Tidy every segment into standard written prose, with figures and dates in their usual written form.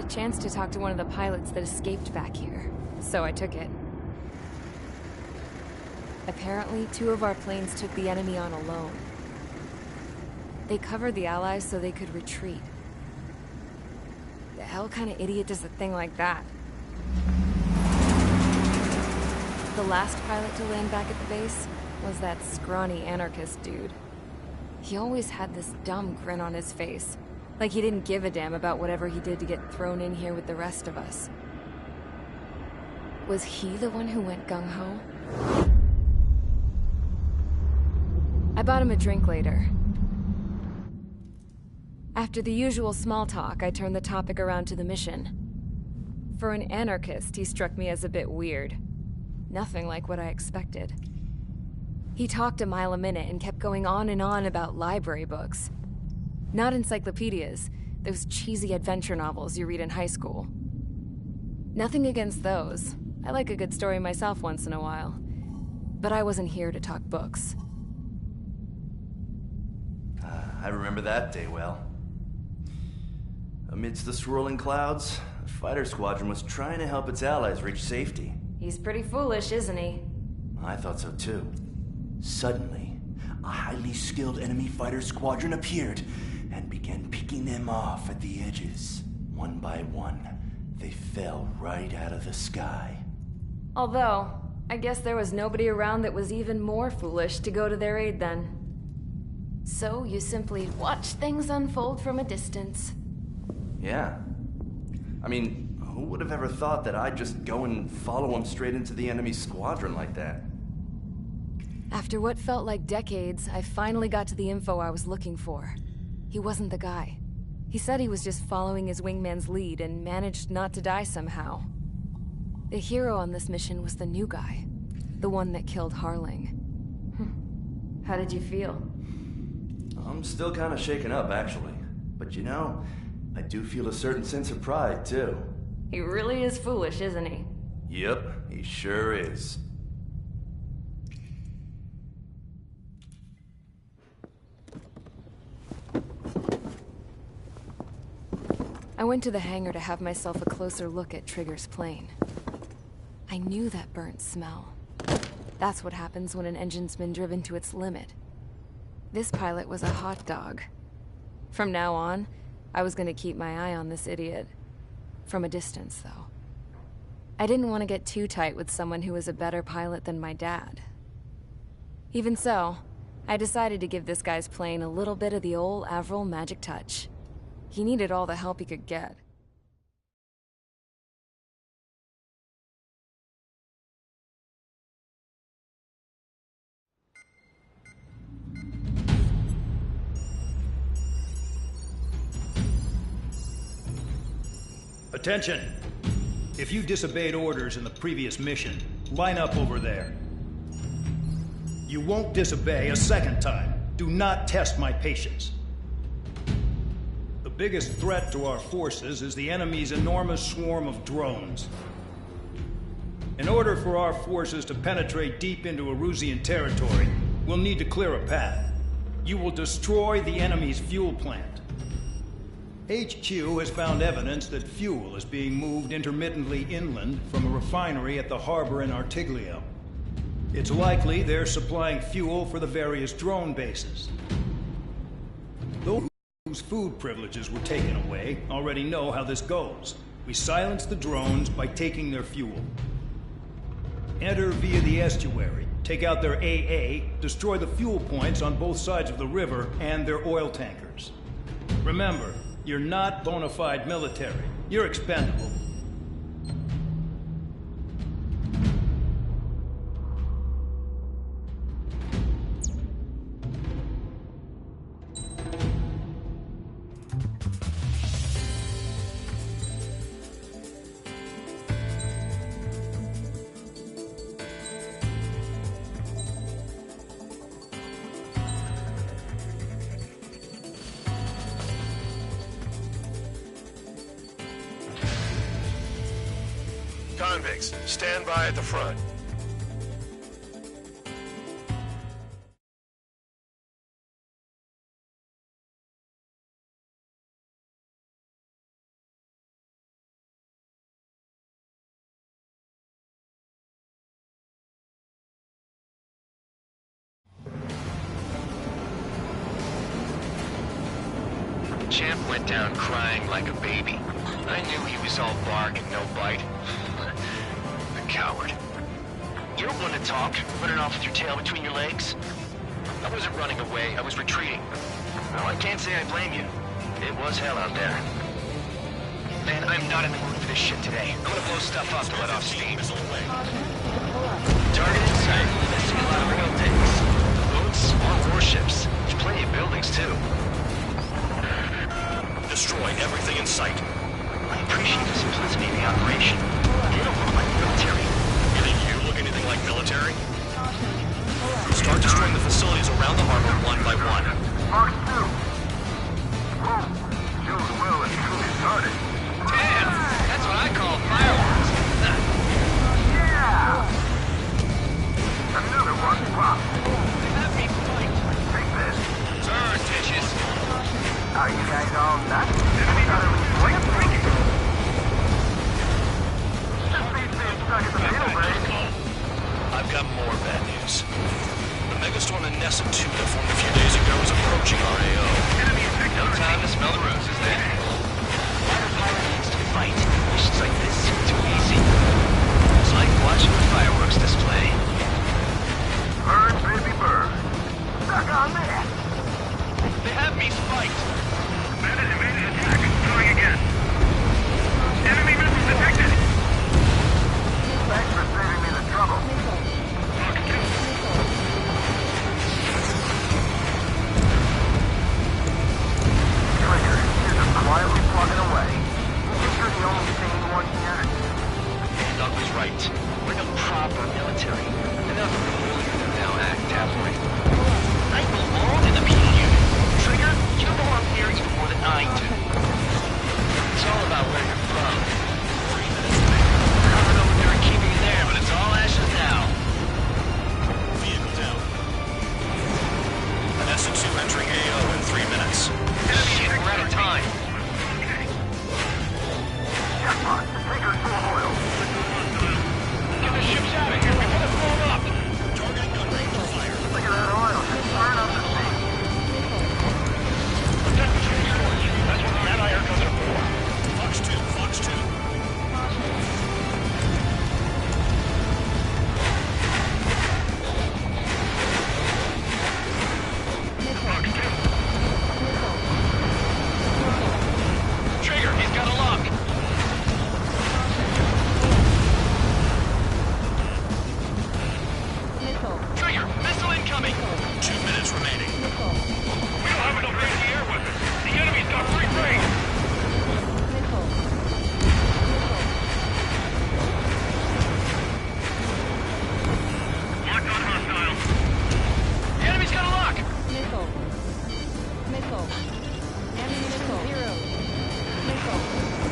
a chance to talk to one of the pilots that escaped back here, so I took it. Apparently, 2 of our planes took the enemy on alone. They covered the Allies so they could retreat. The hell kind of idiot does a thing like that? The last pilot to land back at the base was that scrawny anarchist dude. He always had this dumb grin on his face, like he didn't give a damn about whatever he did to get thrown in here with the rest of us. Was he the one who went gung-ho? I bought him a drink later. After the usual small talk, I turned the topic around to the mission. For an anarchist, he struck me as a bit weird. Nothing like what I expected. He talked a mile a minute and kept going on and on about library books. Not encyclopedias, those cheesy adventure novels you read in high school. Nothing against those. I like a good story myself once in a while. But I wasn't here to talk books. I remember that day well. Amidst the swirling clouds, the fighter squadron was trying to help its allies reach safety. He's pretty foolish, isn't he? I thought so too. Suddenly, a highly skilled enemy fighter squadron appeared and began picking them off at the edges. One by one, they fell right out of the sky. Although, I guess there was nobody around that was even more foolish to go to their aid then. So you simply watch things unfold from a distance. Yeah. I mean, who would have ever thought that I'd just go and follow him straight into the enemy squadron like that? After what felt like decades, I finally got to the info I was looking for. He wasn't the guy. He said he was just following his wingman's lead and managed not to die somehow. The hero on this mission was the new guy. The one that killed Harling. How did you feel? I'm still kind of shaken up, actually. But you know, I do feel a certain sense of pride, too. He really is foolish, isn't he? Yep, he sure is. I went to the hangar to have myself a closer look at Trigger's plane. I knew that burnt smell. That's what happens when an engine's been driven to its limit. This pilot was a hot dog. From now on, I was going to keep my eye on this idiot. From a distance, though. I didn't want to get too tight with someone who was a better pilot than my dad. Even so, I decided to give this guy's plane a little bit of the old Avril magic touch. He needed all the help he could get. Attention! If you disobeyed orders in the previous mission, line up over there. You won't disobey a second time. Do not test my patience. The biggest threat to our forces is the enemy's enormous swarm of drones. In order for our forces to penetrate deep into Erusian territory, we'll need to clear a path. You will destroy the enemy's fuel plant. HQ has found evidence that fuel is being moved intermittently inland from a refinery at the harbor in Artiglio. It's likely they're supplying fuel for the various drone bases. Those whose food privileges were taken away already know how this goes. We silence the drones by taking their fuel. Enter via the estuary, take out their AA, destroy the fuel points on both sides of the river and their oil tankers. Remember, you're not bona fide military. You're expendable. Convicts, stand by at the front. Champ went down crying like a baby. I knew he was all bark and no bite. The coward. You don't want to talk, running off with your tail between your legs. I wasn't running away, I was retreating. Well, I can't say I blame you. It was hell out there. Man, I'm not in the mood for this shit today. I'm gonna blow stuff up to let off steam. Target in sight. I see a lot of real things. Boats, more warships. There's plenty of buildings, too. Destroy everything in sight. I appreciate the simplicity of the operation. They don't look like military. You think you look anything like military? Start destroying the facilities around the harbor one by one. Mark 2. Whoa. June well and truly started. Damn! That's what I call fireworks. Yeah! Another one popped. Have me fight. Take this. Turn, bitches. Are you guys all nuts? Enemy utterly breaking. Just beats being stuck at the middle, babe. I've got more bad news. The megastorm in Nessa 2 that formed a few days ago is approaching our AO. No time to smell the roses, then. Why do pilot needs to fight? Missions like this seem too easy. It's like watching a fireworks display. Burn, baby, burn. Stuck on that. They have me spiked. Bandit immediate attack. Trying again. Enemy missile detected. Thanks for saving me the trouble. Mark 2. Trigger, here's them quietly plugging away. You think you're the only sane one here? Doug was right. We're no proper military. Enough of the holier-than-thou act, haven't we? I belong in the penal unit. Trigger, you belong here even more than I do. It's all about where you're from. Coming over there and keeping you there, but it's all ashes now. Vehicle down. Nessa 2 entering AO in 3 minutes. Shit, we're out of time. Jackpot, tankers full of oil. Get the ships out of here before they blow up. Targeting gun range for fire. Look at that oil, just burn up the sea. That's what the anti-air guns are for. Fox 2, Fox 2. Trigger, he's got a lock. Trigger, missile incoming. 2 minutes remaining. We don't have enough anti-air weapons. The enemy's got free reign. Locked on hostile. The enemy's got a lock. Missile. Missile. Enemy missile. Zero. Missile.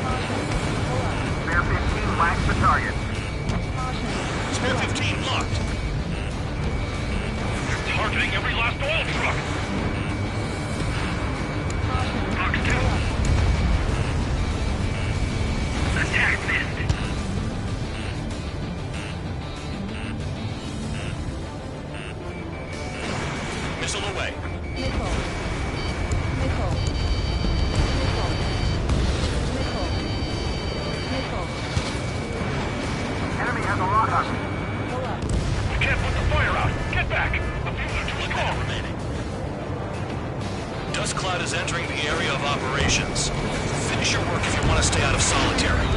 Caution. Pull up. Bear 15 whacks the target. Caution. Spare 15 locked. They're targeting every last oil truck. Caution. Fox 2. Attack missed. Missile away. Missile. Missile. Missile. Missile. Missile. Enemy has a lock on me. Pull up. We can't put the fire out. Get back. The fuels are too strong. Remaining. Dust cloud is entering the area of operations. Finish your work if you want to stay out of solitary.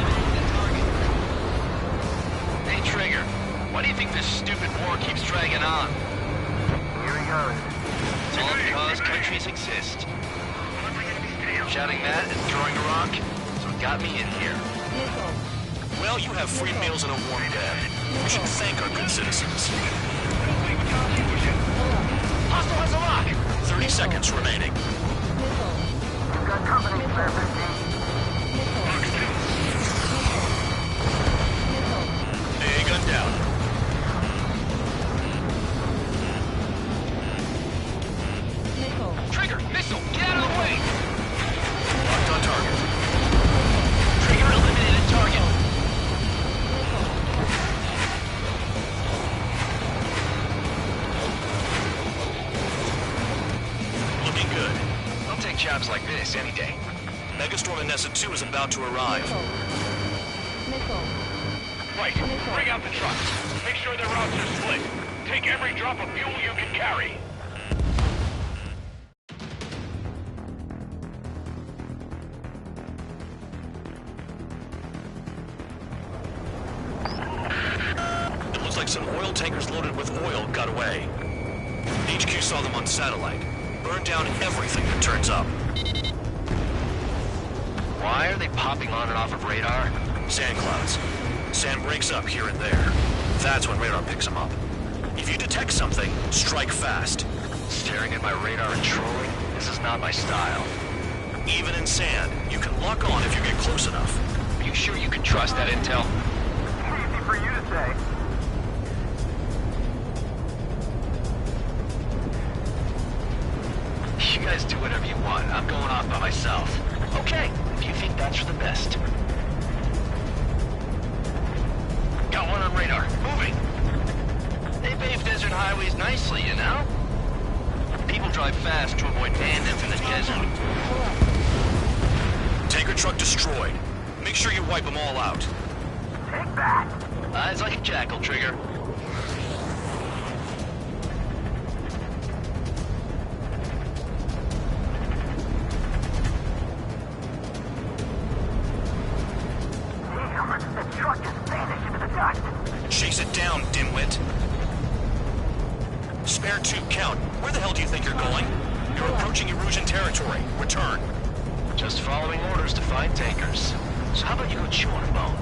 Hey, Trigger. Why do you think this stupid war keeps dragging on? Here he goes. It's all because countries exist. Shouting that and throwing a rock, so it got me in here. Missile. Well, you have free meals and a warm bed. We should thank our good citizens. Hostile has a lock! 30 seconds remaining. Missile. You've got company, Bear 15. Missile. Missile. AA gun down. Missile. Trigger, missile, get out of the way! Locked on target. Trigger eliminated target. Looking good. I'll take jobs like this any day. Megastorm Nessa 2 is about to arrive. Missile. Right. Bring out the trucks. Make sure their routes are split. Take every drop of fuel you can carry. It looks like some oil tankers loaded with oil got away. HQ saw them on satellite. Burned down everything that turns up. Why are they popping on and off of radar? Sand clouds. Sand breaks up here and there. That's when radar picks them up. If you detect something, strike fast. Staring at my radar and trolling? This is not my style. Even in sand, you can lock on if you get close enough. Are you sure you can trust that intel? Easy for you to say. You guys do whatever you want. I'm going off by myself. Okay, if you think that's for the best. Got one on radar. Moving. They pave desert highways nicely, you know? People drive fast to avoid bandits in the desert. Tanker truck destroyed. Make sure you wipe them all out. Take that. Eyes like a jackal, Trigger. Damn, the truck just vanished into the dust. Chase it down, dimwit. Spare 2, count. Where the hell do you think you're going? You're approaching Erusian territory. Return. Just following orders to find tankers. So how about you go chew on a bone?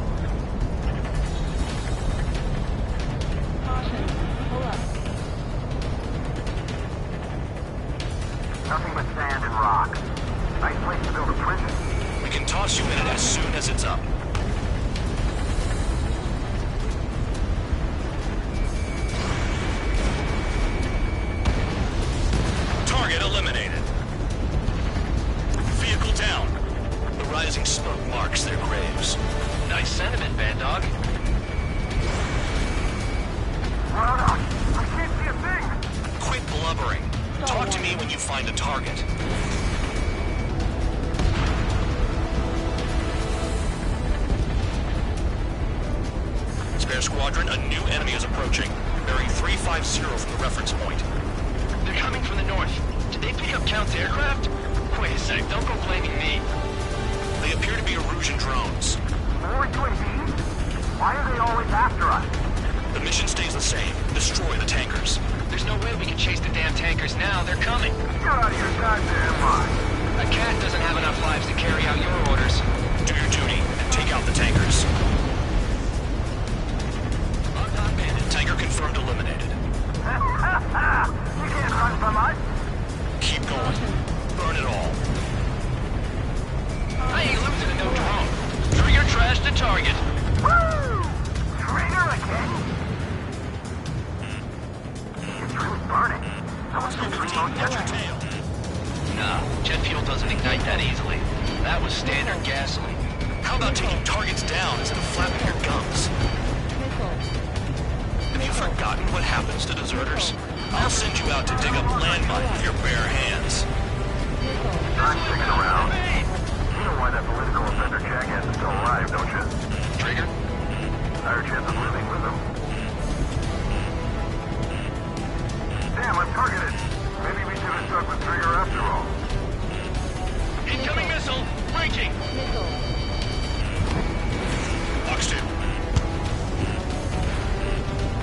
Caution. Pull up. Nothing but sand and rock. Nice place to build a prison. We can toss you in it as soon as it's up. Target eliminated. Vehicle down. The rising smoke marks their graves. Nice sentiment, Bad Dog. Hold on. I can't see a thing. Quit blubbering. Talk to me when you find a target. Spare Squadron, a new enemy is approaching. Bearing 350 from the reference point. They're coming from the north. Did they pick up Count's aircraft? Wait a sec, don't go blaming me. They appear to be Erusian drones. More UAVs? Why are they always after us? The mission stays the same. Destroy the tankers. There's no way we can chase the damn tankers now. They're coming. Get out of your goddamn mind. A cat doesn't have enough lives to carry out your orders. Do your duty and take out the tankers. Tanker confirmed eliminated. You can't run from us. Keep going. Burn it all. I ain't losing to no drone. Trigger trash the target. Woo! Trigger again. It's really burning. Someone's been reloading Watch your that. tail. Nah, jet fuel doesn't ignite that easily. That was standard gasoline. How about taking targets down instead of flapping your gums? Missile. Have you forgotten what happens to deserters? I'll send you out to dig up landmine with your bare hands. Missile. Not sticking around. You know why that political offender jackass is still alive, don't you? Trigger? Higher chance of living with him. Damn, I'm targeted. Maybe we should have stuck with Trigger after all. Incoming missile! Breaking! Missile. Box 2.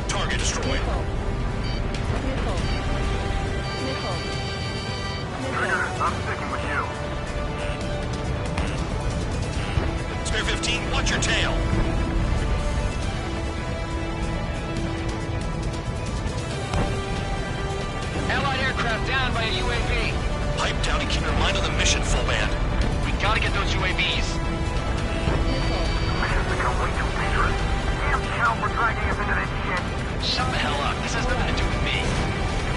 Target destroyed. Missile. Missile. Missile. Trigger, I'm sticking with you. Spare 15, watch your tail. Allied aircraft down by a UAV. Pipe down and keep your mind on the mission, full band. We gotta get those UAVs. Missile. Mission's become way too dangerous. Damn Cal for dragging us into this shit. Shut the hell up. This has nothing to do with me.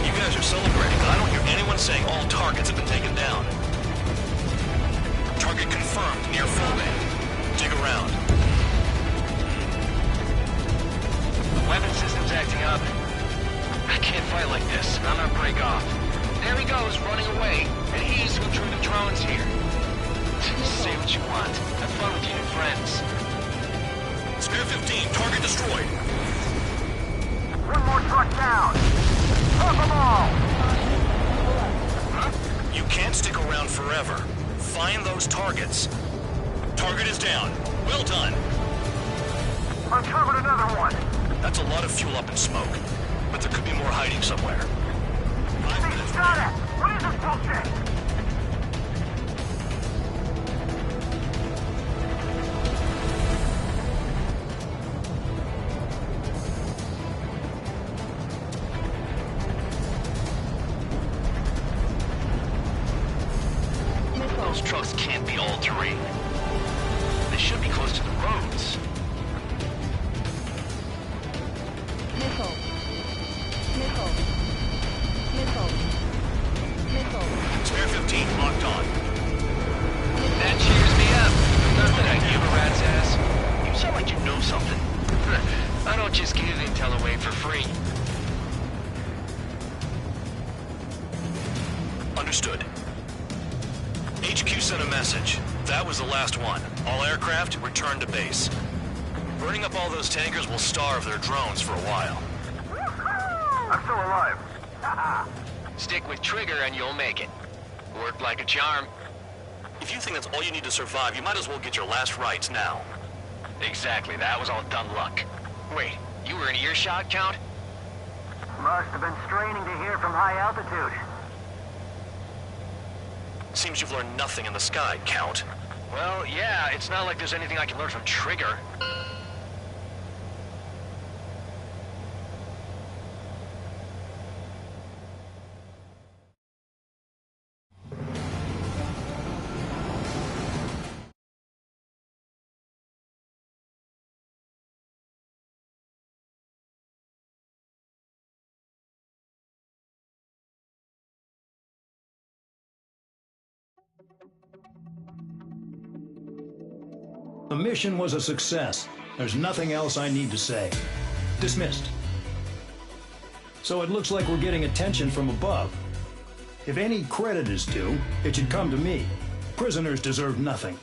You guys are celebrating, but I don't hear anyone saying all targets have been taken down. Target confirmed near full band. Dig around. Weapon system's acting up. I can't fight like this. I'm gonna break off. There he goes, running away. And he's who drew the drones friends. Spare 15, target destroyed. One more truck down. Drop them all. You can't stick around forever. Find those targets. Target is down. Well done. Uncovered another one. That's a lot of fuel up in smoke. But there could be more hiding somewhere. 5 minutes. Got it. What is this bullshit? Those trucks can't be all-terrain. They should be close to the roads. Missile. Missile. Missile. Missile. Spare 15, locked on. That cheers me up. Not that I give a rat's ass. You sound like you know something. I don't just give intel away for free. Understood. HQ sent a message. That was the last one. All aircraft, return to base. Burning up all those tankers will starve their drones for a while. I'm still alive. Stick with Trigger and you'll make it. Worked like a charm. If you think that's all you need to survive, you might as well get your last rites now. Exactly, that was all dumb luck. Wait, you were in earshot, Count? Must have been straining to hear from high altitude. Seems you've learned nothing in the sky, Count. Well, yeah, it's not like there's anything I can learn from Trigger. The mission was a success. There's nothing else I need to say. Dismissed. So it looks like we're getting attention from above. If any credit is due, it should come to me. Prisoners deserve nothing.